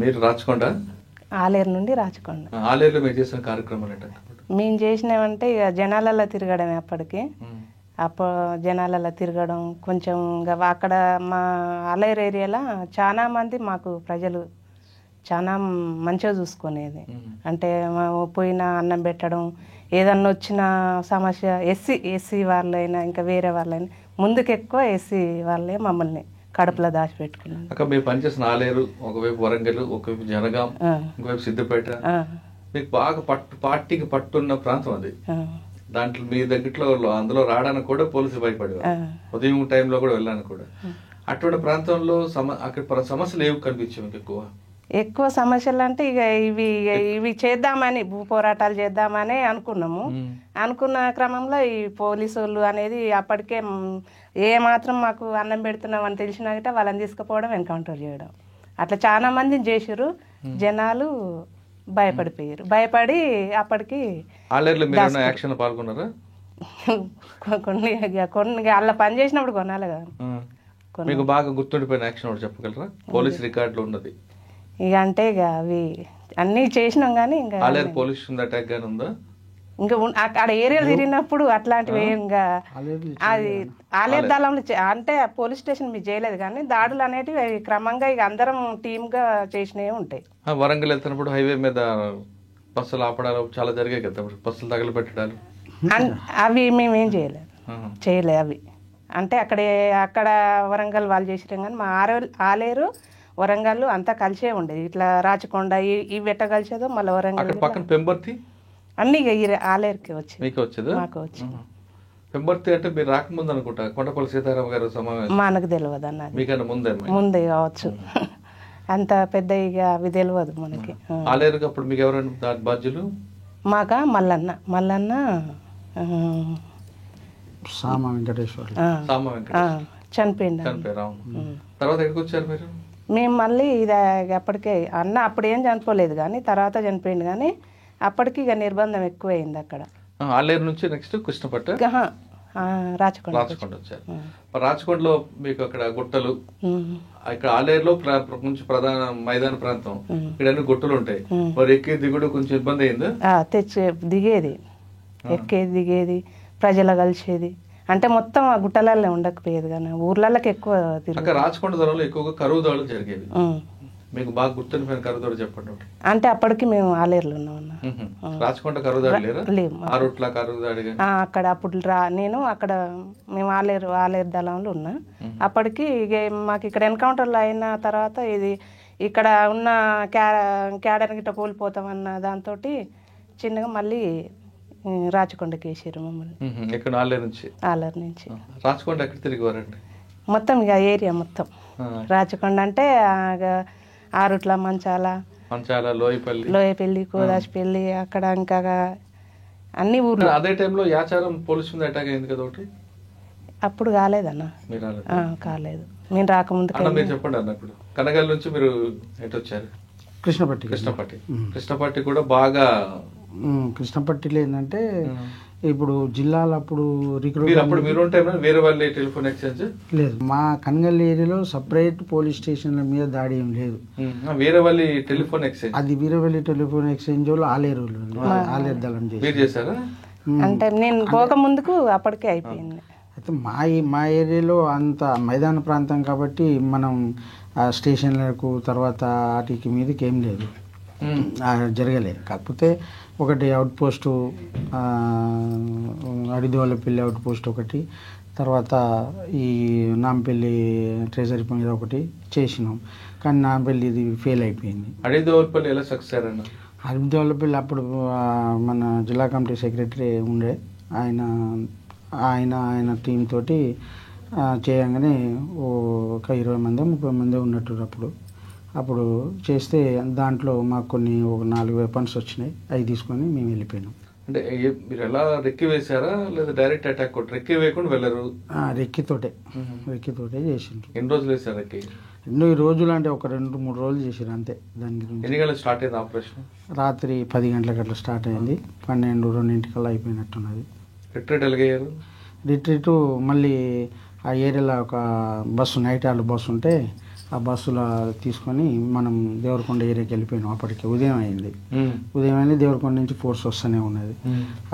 మీరు రాచకొండ? ఆలేరు నుండి రాచకొండ. ఆలేరులో మీరు చేసిన కార్యక్రమాలు ఏంటంటే? మేము చేసినామంటే ఇక జనాలలో తిరగడమే అప్పటికి. జనాలలో తిరగడం కొంచెం ఇంకా అక్కడ మా ఆలేరు ఏరియాలో చాలా మంది మాకు ప్రజలు చాలా మంచిగా చూసుకునేది. అంటే పోయిన అన్నం పెట్టడం, ఏదన్నా వచ్చిన సమస్య ఎస్సీ వాళ్ళైనా ఇంకా వేరే వాళ్ళైనా ముందుకు ఎక్కువ ఎస్సీ వాళ్ళే మమ్మల్ని కడుపులో దాచిపెట్టుకున్నాం. అక్కడ మీరు పనిచేసిన ఆలేరు, ఒకవైపు వరంగల్, ఒకవైపు జనగాం, ఇంకోవైపు సిద్దిపేట, మీకు బాగా పార్టీకి పట్టున్న ప్రాంతం అది. దాంట్లో మీ దగ్గరలో అందులో రావడానికి కూడా పోలీసులు భయపడేవారు, ఉదయం టైంలో కూడా వెళ్ళడానికి కూడా. అటువంటి ప్రాంతంలో అక్కడ సమస్యలు ఏవి కనిపించాయి మీకు? ఎక్కువ సమస్యలు అంటే ఇక ఇవి చేద్దామని పోరాటాలు చేద్దామని అనుకున్నాము. అనుకున్న క్రమంలో ఈ పోలీసు వాళ్ళు అనేది అప్పటికే ఏ మాత్రం మాకు అన్నం పెడుతున్నామని తెలిసినాక వాళ్ళని తీసుకుపోవడం, ఎన్కౌంటర్ చేయడం, అట్లా చాలా మందిని చేసారు. జనాలు భయపడిపోయారు. భయపడి అప్పటికి కొన్ని అలా పని చేసినప్పుడు కొనాలి కదా. మీకు బాగా గుర్తుండిపోయిన యాక్షన్ ఒకటి చెప్పగలరా? పోలీస్ రికార్డులో ఉన్నది ఇక అంటే ఇక అవి అన్నీ చేసినాం కానీ ఇంకా పోలీస్ అటాక్ గానీ ఉందా? ఇంకా అక్కడ ఏరియాలు తిరిగినప్పుడు అట్లాంటివి ఇంకా అది ఆలేరు దళంలో అంటే పోలీస్ స్టేషన్ మీరు చేయలేదు కానీ దాడులు అనేటివి క్రమంగా ఇక అందరం టీమ్గా చేసినవి ఉంటాయి. వరంగల్ వెళ్తున్నప్పుడు హైవే మీద బస్సులు ఆపడాలు చాలా జరిగాయి కదా, బస్సులు తగలబెట్టడాలు అవి మేమేం చేయలేదు అవి. అంటే అక్కడ వరంగల్ వాళ్ళు చేసినాం కానీ మా ఆలేరు వరంగల్ అంతా కలిసే ఉండేది. ఇట్లా రాచకొండ ఈ వెట్ట కలిసేదో మళ్ళీ వరంగల్ పక్కన పెంబర్తి అన్ని ఆలేరుకి వచ్చి మాకు వచ్చింది. పెంబర్తి అంటే మీరు రాకముందు అనుకుంటా కొండపల్లి సీతారామ గారు సమావేశం. మనకు తెలియదు అన్నది, మీకన్నా ముందే కావచ్చు. అంత పెద్ద ఇక అవి తెలియదు మనకి. ఆలేరుకి అప్పుడు మీకు ఎవరైనా బాధ్యులు? మాకా మల్లన్న సామ వెంకటేశ్వర చనిపోయింది. తర్వాత ఎక్కడికి వచ్చారు మీరు? మేము మళ్ళీ ఇది అప్పటికే అప్పుడు ఏం చనిపోలేదు కానీ తర్వాత చనిపోయింది కానీ అప్పటికి ఇక నిర్బంధం ఎక్కువైంది అక్కడ. ఆలేరు నుంచి నెక్స్ట్ కృష్ణపట్ట, రాచకొండ వచ్చారు. రాచకొండలో మీకు అక్కడ గుట్టలు, ఇక్కడ ఆలేరులో కొంచెం ప్రధాన మైదాన ప్రాంతం, ఇక్కడ గుట్టలు ఉంటాయి. మరి ఎక్కే దిగుడు కొంచెం ఇబ్బంది అయిందా? దిగేది, ఎక్కేది దిగేది, ప్రజలు కలిసేది. అంటే మొత్తం ఆ గుట్టలలో ఉండకపోయేది కానీ ఊర్లకి ఎక్కువ తిరిగి. రాచకొండ ధరలో ఎక్కువగా కరువు దాడులు జరిగేవి. మీకు బాగా గుర్తుండిపోయిన కరువు దాడు చెప్పండి. అంటే అప్పటికి మేము ఆలేరులో ఉన్నాం. రాచకొండ కరువు దాడి లేవు అక్కడ. అప్పుడు నేను అక్కడ మేము ఆలేరు దళంలో ఉన్నా. అప్పటికి మాకు ఇక్కడ ఎన్కౌంటర్లు అయిన తర్వాత ఇది ఇక్కడ ఉన్న క్యాడర్ గిట్ట కోల్పోతామన్న దాంతో చిన్నగా మళ్ళీ రాచకొండకి వేసారు మమ్మల్ని. ఆలేరు నుంచి రాచకొండ ఎక్కడ తిరిగివారండి? మొత్తం ఇక ఏరియా మొత్తం రాచకొండ అంటే ఆరుట్ల, మంచాల, లోయపల్లి, కోదాసిపల్లి, అక్కడ ఇంకా అన్ని ఊర్లు. అదే టైంలో యాచారం పోలీసు మీద అటాక్ అయింది కదా ఒకటి? అప్పుడు కాలేదన్న, కాలేదు. మేము రాకముందు చెప్పండి అన్న. ఇప్పుడు కనగల్ నుంచి మీరు ఎటు వచ్చారు? కృష్ణపట్టి కూడా బాగా. కృష్ణపట్టిలో ఏంటంటే ఇప్పుడు జిల్లాలో అప్పుడు వేరే వాళ్ళ టెలిఫోన్ ఎక్స్చేంజ్ లేదు. మా కనగల్ ఏరియాలో సపరేట్ పోలీస్ స్టేషన్ల మీద దాడి ఏం లేదు. వేరే వాళ్ళ టెలిఫోన్ ఎక్స్చేంజ్, అది వీరవల్లి టెలిఫోన్ ఎక్స్చేంజ్ వాళ్ళు ఆలేరు దళం చేశారా? అంటే నేను పోకముందుకు అప్పటికే అయిపోయింది. అయితే మా ఏరియాలో అంత మైదాన ప్రాంతం కాబట్టి మనం స్టేషన్లకు తర్వాత వాటికి మీదకి ఏం లేదు, జరగలేదు. కాకపోతే ఒకటి అవుట్ పోస్టు అడిదోలపల్లి అవుట్ పోస్ట్ ఒకటి, తర్వాత ఈ నాంపల్లి ట్రెజరీ మీద ఒకటి చేసినాం. కానీ నాంపల్లి ఇది ఫెయిల్ అయిపోయింది. అడిదోలపల్లి ఎలా సక్సెస్ అన్న? అడిదోలపల్లి అప్పుడు మన జిల్లా కమిటీ సెక్రటరీ ఉండే ఆయన టీం తోటి చేయగానే ఒక 20 మంది 30 మంది ఉన్నట్టు అప్పుడు చేస్తే దాంట్లో మాకు ఒక 4 వెపన్స్ వచ్చినాయి. అవి తీసుకొని మేము వెళ్ళిపోయినాం. అంటే మీరు ఎలా రెక్కి వేసారా లేదా డైరెక్ట్ అటాక్? రెక్కి వేయకుండా వెళ్ళరు? రెక్కితోటే చేసిండ్రు. ఎన్ని రోజులు వేసారు రెక్కి? ఎన్నో రోజులు అంటే ఒక 2-3 రోజులు చేసారు అంతే. దాని గురించి ఎన్ని గంటలకు స్టార్ట్ అయింది ఆపరేషన్? రాత్రి 10 గంటలకు అట్లా స్టార్ట్ అయింది. 12-2 అయిపోయినట్టున్నది. రిట్రీట్ ఎలాగయ్యారు? రిట్రీట్ మళ్ళీ ఆ ఏరియాలో ఒక బస్సు, నైట్ ఆర్డర్ బస్సు ఉంటే ఆ బస్సులో తీసుకొని మనం దేవరకొండ ఏరియాకి వెళ్ళిపోయినాం. అప్పటికి ఉదయం అయింది. ఉదయం అయింది, దేవరకొండ నుంచి ఫోర్స్ వస్తూనే ఉన్నది.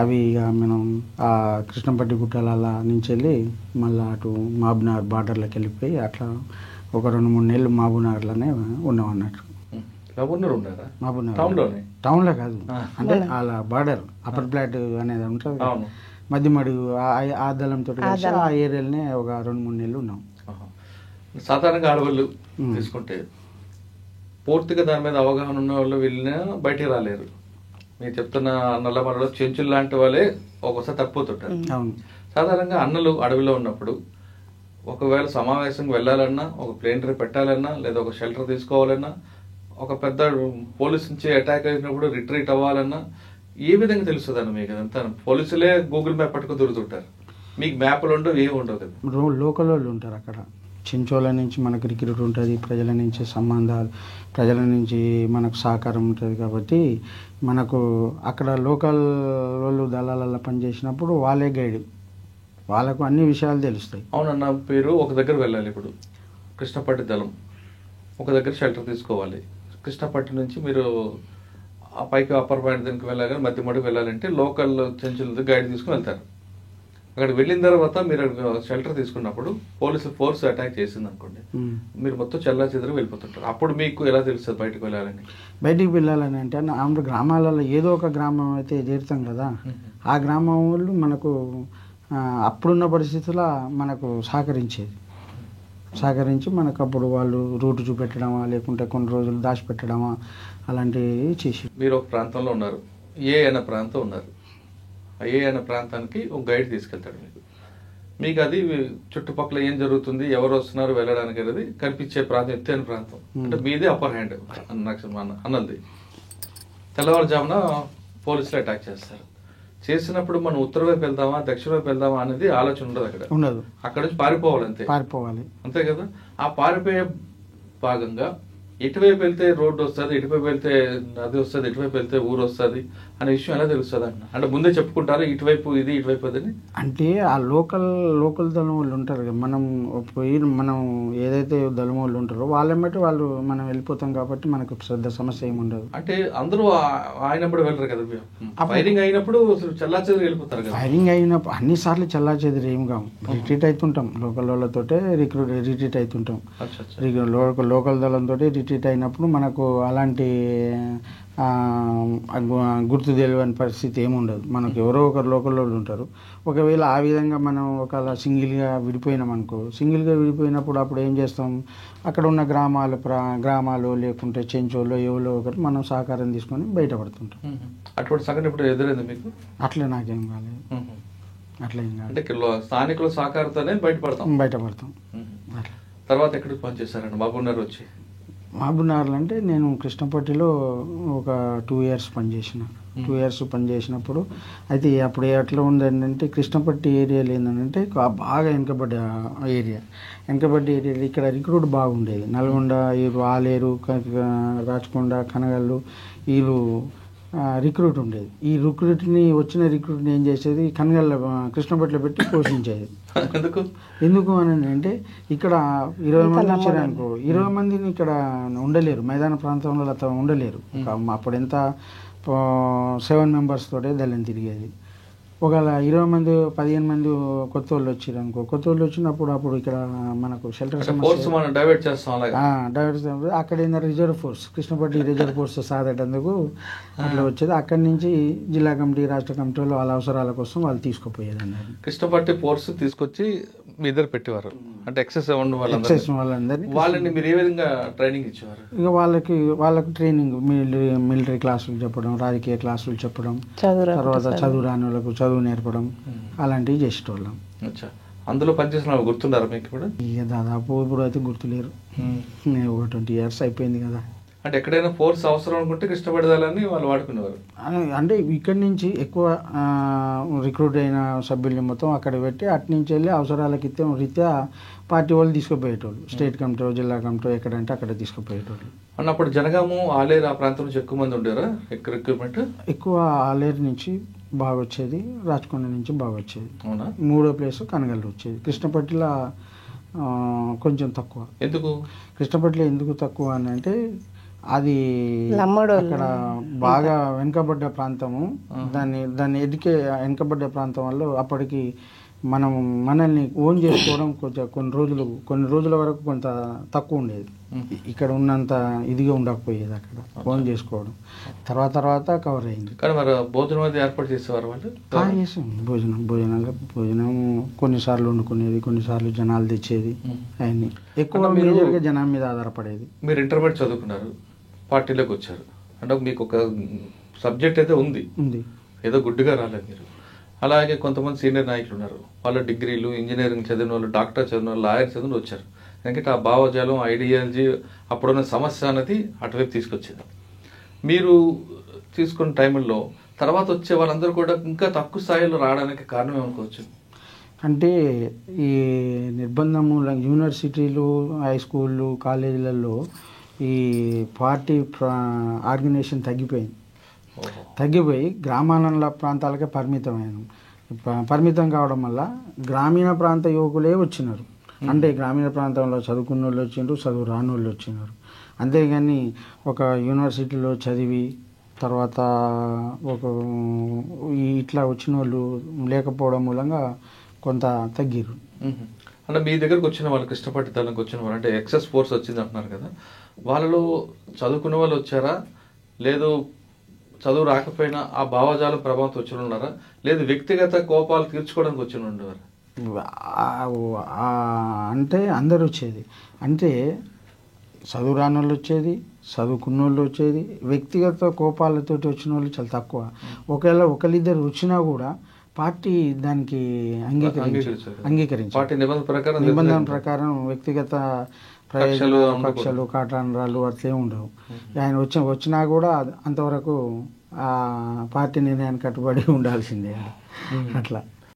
అవి ఇక మనం ఆ కృష్ణపట్టి గుట్టల నుంచి వెళ్ళి మళ్ళీ అటు మహబూబ్నగర్ బార్డర్లోకి వెళ్ళిపోయి అట్లా ఒక 2-3 నెలలు మహబూబ్నగర్లోనే ఉన్నాం అన్నట్టు. మహబూబ్నగర్ టౌన్లో కాదు, అంటే అలా బార్డర్ అప్పర్ ప్లాట్ అనేది ఉంటుంది, మధ్యమడుగు ఆ దళంతో కలిసి ఆ ఏరియాలోనే ఒక 2-3 నెలలు ఉన్నాం. సాధారణంగా ఆడవాళ్ళు తీసుకుంటే పూర్తిగా దాని మీద అవగాహన ఉన్న వాళ్ళు వెళ్ళినా బయటికి రాలేరు. మీరు చెప్తున్న నల్లమలలో చెంచులు లాంటి వాళ్ళే ఒక్కోసారి తప్పిపోతుంటారు. సాధారణంగా అన్నలు అడవిలో ఉన్నప్పుడు ఒకవేళ సమావేశంకి వెళ్ళాలన్నా, ఒక ప్లేన్ ట్రిప్ పెట్టాలన్నా, లేదా ఒక షెల్టర్ తీసుకోవాలన్నా, ఒక పెద్ద పోలీస్ నుంచి అటాక్ అయినప్పుడు రిట్రీట్ అవ్వాలన్నా ఏ విధంగా తెలుస్తుందని మీకు? అదంతా పోలీసులే గూగుల్ మ్యాప్ పట్టుకుని దొరుకుతుంటారు, మీకు మ్యాప్లు ఉండవు, ఏమి ఉండవు కదా. లోకల్ వాళ్ళు ఉంటారు అక్కడ. చెంచోల నుంచి మనకు రిక్రూట్ ఉంటుంది, ప్రజల నుంచి సంబంధాలు, ప్రజల నుంచి మనకు సహకారం ఉంటుంది. కాబట్టి మనకు అక్కడ లోకల్ వాళ్ళు దళాలలో పనిచేసినప్పుడు వాళ్ళే గైడ్, వాళ్ళకు అన్ని విషయాలు తెలుస్తాయి. అవునన్న, పేరు ఒక దగ్గర వెళ్ళాలి. ఇప్పుడు కృష్ణపట్టి దళం ఒక దగ్గర షెల్టర్ తీసుకోవాలి. కృష్ణపట్టి నుంచి మీరు ఆ పైకి అప్పర్ పాయింట్ దానికి వెళ్ళాలి, మధ్య మడుగు వెళ్ళాలంటే లోకల్ చెంచులతో గైడ్ తీసుకుని వెళ్తారు. అక్కడ వెళ్ళిన తర్వాత మీరు షెల్టర్ తీసుకున్నప్పుడు పోలీసు ఫోర్స్ అటాక్ చేసింది అనుకోండి, మీరు మొత్తం చెల్లా చెదరు వెళ్ళిపోతుంటారు. అప్పుడు మీకు ఎలా తెలుస్తుంది బయటకు వెళ్ళాలని? బయటికి వెళ్ళాలని అంటే ఆమె గ్రామాలలో ఏదో ఒక గ్రామం అయితే చేరుతాం కదా, ఆ గ్రామం వాళ్ళు మనకు అప్పుడున్న పరిస్థితుల్లో మనకు సహకరించి మనకు అప్పుడు వాళ్ళు రూట్ చూపెట్టడమా, లేకుంటే కొన్ని రోజులు దాచిపెట్టడమా, అలాంటివి చేసి. మీరు ఒక ప్రాంతంలో ఉన్నారు, ఏ అనే ప్రాంతం ఉన్నారు, ఏ అనే ప్రాంతానికి ఒక గైడ్ తీసుకెళ్తాడు. మీకు అది చుట్టుపక్కల ఏం జరుగుతుంది, ఎవరు వస్తున్నారు వెళ్ళడానికి అనేది కనిపించే ప్రాంతం, ఎత్తైన ప్రాంతం. అంటే మీదే అప్పర్ హ్యాండ్ అన్నది. తెల్లవారుజామున పోలీసులు అటాక్ చేస్తారు. చేసినప్పుడు మనం ఉత్తర వైపు వెళ్దామా, దక్షిణ వైపు వెళ్దామా అనేది ఆలోచన ఉండదు. అక్కడ నుంచి పారిపోవాలి అంతే కదా. ఆ పారిపోయే భాగంగా ఎటువైపు వెళ్తే రోడ్డు వస్తుంది, ఎటువైపు వెళ్తే నది వస్తుంది, ఎటువైపు వెళ్తే ఊరు వస్తుంది అనే విషయం ఎలా తెలుస్తుంది అన్న? అంటే ముందే చెప్పుకుంటారు ఇటువైపు ఇది, ఇటువైపు అదని? అంటే ఆ లోకల్ దళం వాళ్ళు ఉంటారు కదా, మనం ఏదైతే దళం వాళ్ళు ఉంటారో వాళ్ళేమంటే వాళ్ళు మనం వెళ్ళిపోతాం కాబట్టి మనకు పెద్ద సమస్య ఏమి ఉండదు. అంటే అందరూ ఆయనప్పుడు వెళ్ళరు కదా, ఫైరింగ్ అయినప్పుడు చల్లాచెదిరి వెళ్ళిపోతారు కదా. ఫైరింగ్ అయినప్పుడు అన్నిసార్లు చల్లాచెదిరి ఏం కావు, రిట్రీట్ అవుతుంటాం. లోకల్ వాళ్ళతోటే రిట్రీట్ అవుతుంటాం. లోకల్ దళంతో రిట్రీట్ అయినప్పుడు మనకు అలాంటి గుర్తు తెలియని పరిస్థితి ఏముండదు. మనకు ఎవరో ఒకరు లోకల్ వాళ్ళు ఉంటారు. ఒకవేళ ఆ విధంగా మనం ఒకవేళ సింగిల్గా విడిపోయినప్పుడు అప్పుడు ఏం చేస్తాం, అక్కడ ఉన్న గ్రామాలు లేకుంటే చెంచోళ్ళు ఎవరో ఒకరు మనం సహకారం తీసుకొని బయటపడుతుంటాం. అటువంటి సంఘటన ఇప్పుడు ఎదురైంది మీకు? అట్లా నాకేం కాలేదు. అట్లా ఏం కాదు. అంటే స్థానికుల సహకారంతోనే బయటపడతాం. తర్వాత ఎక్కడికి పనిచేస్తారండి మహబూబ్నగర్ వచ్చి? మహబూబ్నగర్లో అంటే నేను కృష్ణపట్టిలో ఒక 2 years పనిచేసిన. 2 years పనిచేసినప్పుడు అయితే అప్పుడు ఎట్లా ఉందంటే కృష్ణపట్టి ఏరియాలో ఏంటంటే బాగా వెనుకబడ్డ ఏరియా. ఇక్కడ రిక్రూట్ బాగుండేది. నల్గొండ, ఆలేరు, రాచకొండ, కనగల్లు వీళ్ళు రిక్రూట్ ఉండేది. ఈ వచ్చిన రిక్రూట్ని ఏం చేసేది, కనగల్ల కృష్ణపట్టిలో పెట్టి పోషించేది. ఎందుకు అని అంటే ఇక్కడ 20 మంది వచ్చారనుకో, 20 మందిని ఇక్కడ ఉండలేరు, మైదాన ప్రాంతంలో అతను ఉండలేరు. అప్పుడు ఎంత 7 members తోటే దళం తిరిగేది. ఒకవేళ 20 మంది 15 మంది కొత్త వాళ్ళు వచ్చారు అనుకో, కొత్త వాళ్ళు వచ్చినప్పుడు అప్పుడు ఇక్కడ మనకు షెల్టర్ డైవర్ట్ చేస్తాం. అక్కడ ఏంటంటే రిజర్వ్ ఫోర్స్, కృష్ణపట్టి రిజర్వ్ ఫోర్స్ సాధేటందుకు అట్లా వచ్చేది. అక్కడి నుంచి జిల్లా కమిటీ, రాష్ట్ర కమిటీలో వాళ్ళ అవసరాల కోసం వాళ్ళు తీసుకుపోయేది అన్నారు. కృష్ణపట్టి ఫోర్స్ తీసుకొచ్చి మీ ఇద్దరు పెట్టేవారు, అంటే ఎక్సెస్ వాళ్ళని మీరు ఏ విధంగా ట్రైనింగ్ ఇచ్చేవారు? ఇక వాళ్ళకి ట్రైనింగ్, మిలిటరీ క్లాసులు చెప్పడం, రాజకీయ క్లాసులు చెప్పడం, తర్వాత చదువు రాని వాళ్ళకు చదువు నేర్పడం, అలాంటివి చేసేటోళ్ళం. అందులో పనిచేసిన వాళ్ళు గుర్తున్నారు మీకు ఇప్పుడు? ఇక దాదాపు ఇప్పుడు అయితే గుర్తులేరు. నేను ఒక 20 years అయిపోయింది కదా. అంటే ఎక్కడైనా ఫోర్స్ అవసరం అనుకుంటే కృష్ణపడదాలని వాళ్ళు వాడుకునేవారు. అంటే ఇక్కడి నుంచి ఎక్కువ రిక్రూట్ అయిన సభ్యుల్ని మొత్తం అక్కడ పెట్టి అట్నుంచి వెళ్ళి అవసరాలకి రీత్యా పార్టీ వాళ్ళు తీసుకుపోయేటోళ్ళు. స్టేట్ కమిటీ, జిల్లా కమిటీ ఎక్కడంటే అక్కడ తీసుకుపోయేటోళ్ళు. అన్నప్పుడు జనగాము, ఆలేరు ఆ ప్రాంతం నుంచి ఎక్కువ మంది ఉండేరా రిక్రూట్మెంట్? ఎక్కువ ఆలేరు నుంచి బాగా వచ్చేది, రాచకొండ నుంచి బాగా వచ్చేది. అవునా? 3వ ప్లేస్ కనగల్లు వచ్చేది. కృష్ణపట్టిలో కొంచెం తక్కువ. ఎందుకు కృష్ణపట్ల ఎందుకు తక్కువ అని అంటే అది లమ్మడోళ్ళు. అక్కడ బాగా వెనుకబడ్డ ప్రాంతము. దాన్ని ఎదికే వెనుకబడ్డ ప్రాంతం వల్ల అప్పటికి మనం మనల్ని ఓన్ చేసుకోవడం కొంచెం కొన్ని రోజుల వరకు కొంత తక్కువ ఉండేది. ఇక్కడ ఉన్నంత ఇదిగా ఉండకపోయేది అక్కడ ఓన్ చేసుకోవడం. తర్వాత కవర్ అయింది. కానీ మరి భోజనం అది ఏర్పాటు చేసేవారు వాళ్ళు? చేసాం. భోజనం కొన్నిసార్లు వండుకునేది, కొన్నిసార్లు జనాలు తెచ్చేది. అవన్నీ ఎక్కువ మేజర్గా జనం మీద ఆధారపడేది. మీరు ఇంటర్మీడియట్ చదువుకున్నారు, పార్టీలోకి వచ్చారు అంటే మీకు ఒక సబ్జెక్ట్ అయితే ఉంది, ఏదో గుడ్డిగా రాలేదు మీరు. అలాగే కొంతమంది సీనియర్ నాయకులు ఉన్నారు, వాళ్ళు డిగ్రీలు, ఇంజనీరింగ్ చదివిన వాళ్ళు, డాక్టర్ చదివిన వాళ్ళు, లాయర్ చదివిన వచ్చారు. ఎందుకంటే ఆ భావజాలం, ఐడియాలజీ, అప్పుడున్న సమస్య అనేది అటువైపు తీసుకొచ్చింది. మీరు తీసుకున్న టైంలో తర్వాత వచ్చే వాళ్ళందరూ కూడా ఇంకా తక్కువ స్థాయిలో రావడానికి కారణం ఏమనుకోవచ్చు? అంటే ఈ నిర్బంధం మూలంగా యూనివర్సిటీలు, హై స్కూళ్ళు, కాలేజీలలో ఈ పార్టీ ఆర్గనైజేషన్ తగ్గిపోయి గ్రామాల ప్రాంతాలకే పరిమితం కావడం వల్ల గ్రామీణ ప్రాంత యువకులే వచ్చినారు. అంటే గ్రామీణ ప్రాంతంలో చదువుకున్న వాళ్ళు వచ్చినారు, చదువు రాని వాళ్ళు వచ్చినారు. అంతేగాని ఒక యూనివర్సిటీలో చదివి తర్వాత ఇట్లా వచ్చిన వాళ్ళు లేకపోవడం మూలంగా కొంత తగ్గిరు. అంటే మీ దగ్గరకు వచ్చిన వాళ్ళు, కృష్ణపట్ల దళంకి వచ్చిన వాళ్ళు, అంటే ఎక్సెస్ ఫోర్స్ వచ్చింది అంటున్నారు కదా, వాళ్ళలో చదువుకున్న వాళ్ళు వచ్చారా, లేదు చదువు రాకపోయినా ఆ భావజాలం ప్రభావం వచ్చిన ఉన్నారా, లేదు వ్యక్తిగత కోపాలు తీర్చుకోవడానికి వచ్చిన ఉండేవారు? అంటే అందరు వచ్చేది. అంటే చదువు రాని వాళ్ళు వచ్చేది, చదువుకున్న వాళ్ళు వచ్చేది. వ్యక్తిగత కోపాలతోటి వచ్చిన వాళ్ళు చాలా తక్కువ. ఒకవేళ ఒకరిద్దరు వచ్చినా కూడా పార్టీ దానికి అంగీకరించి నిబంధన ప్రకారం వ్యక్తిగత పక్షాలు కాటాంధ్రాలు అట్లే ఉండవు. ఆయన వచ్చినా కూడా అంతవరకు ఆ పార్టీ నిర్ణయానికి కట్టుబడి ఉండాల్సిందే అట్లా.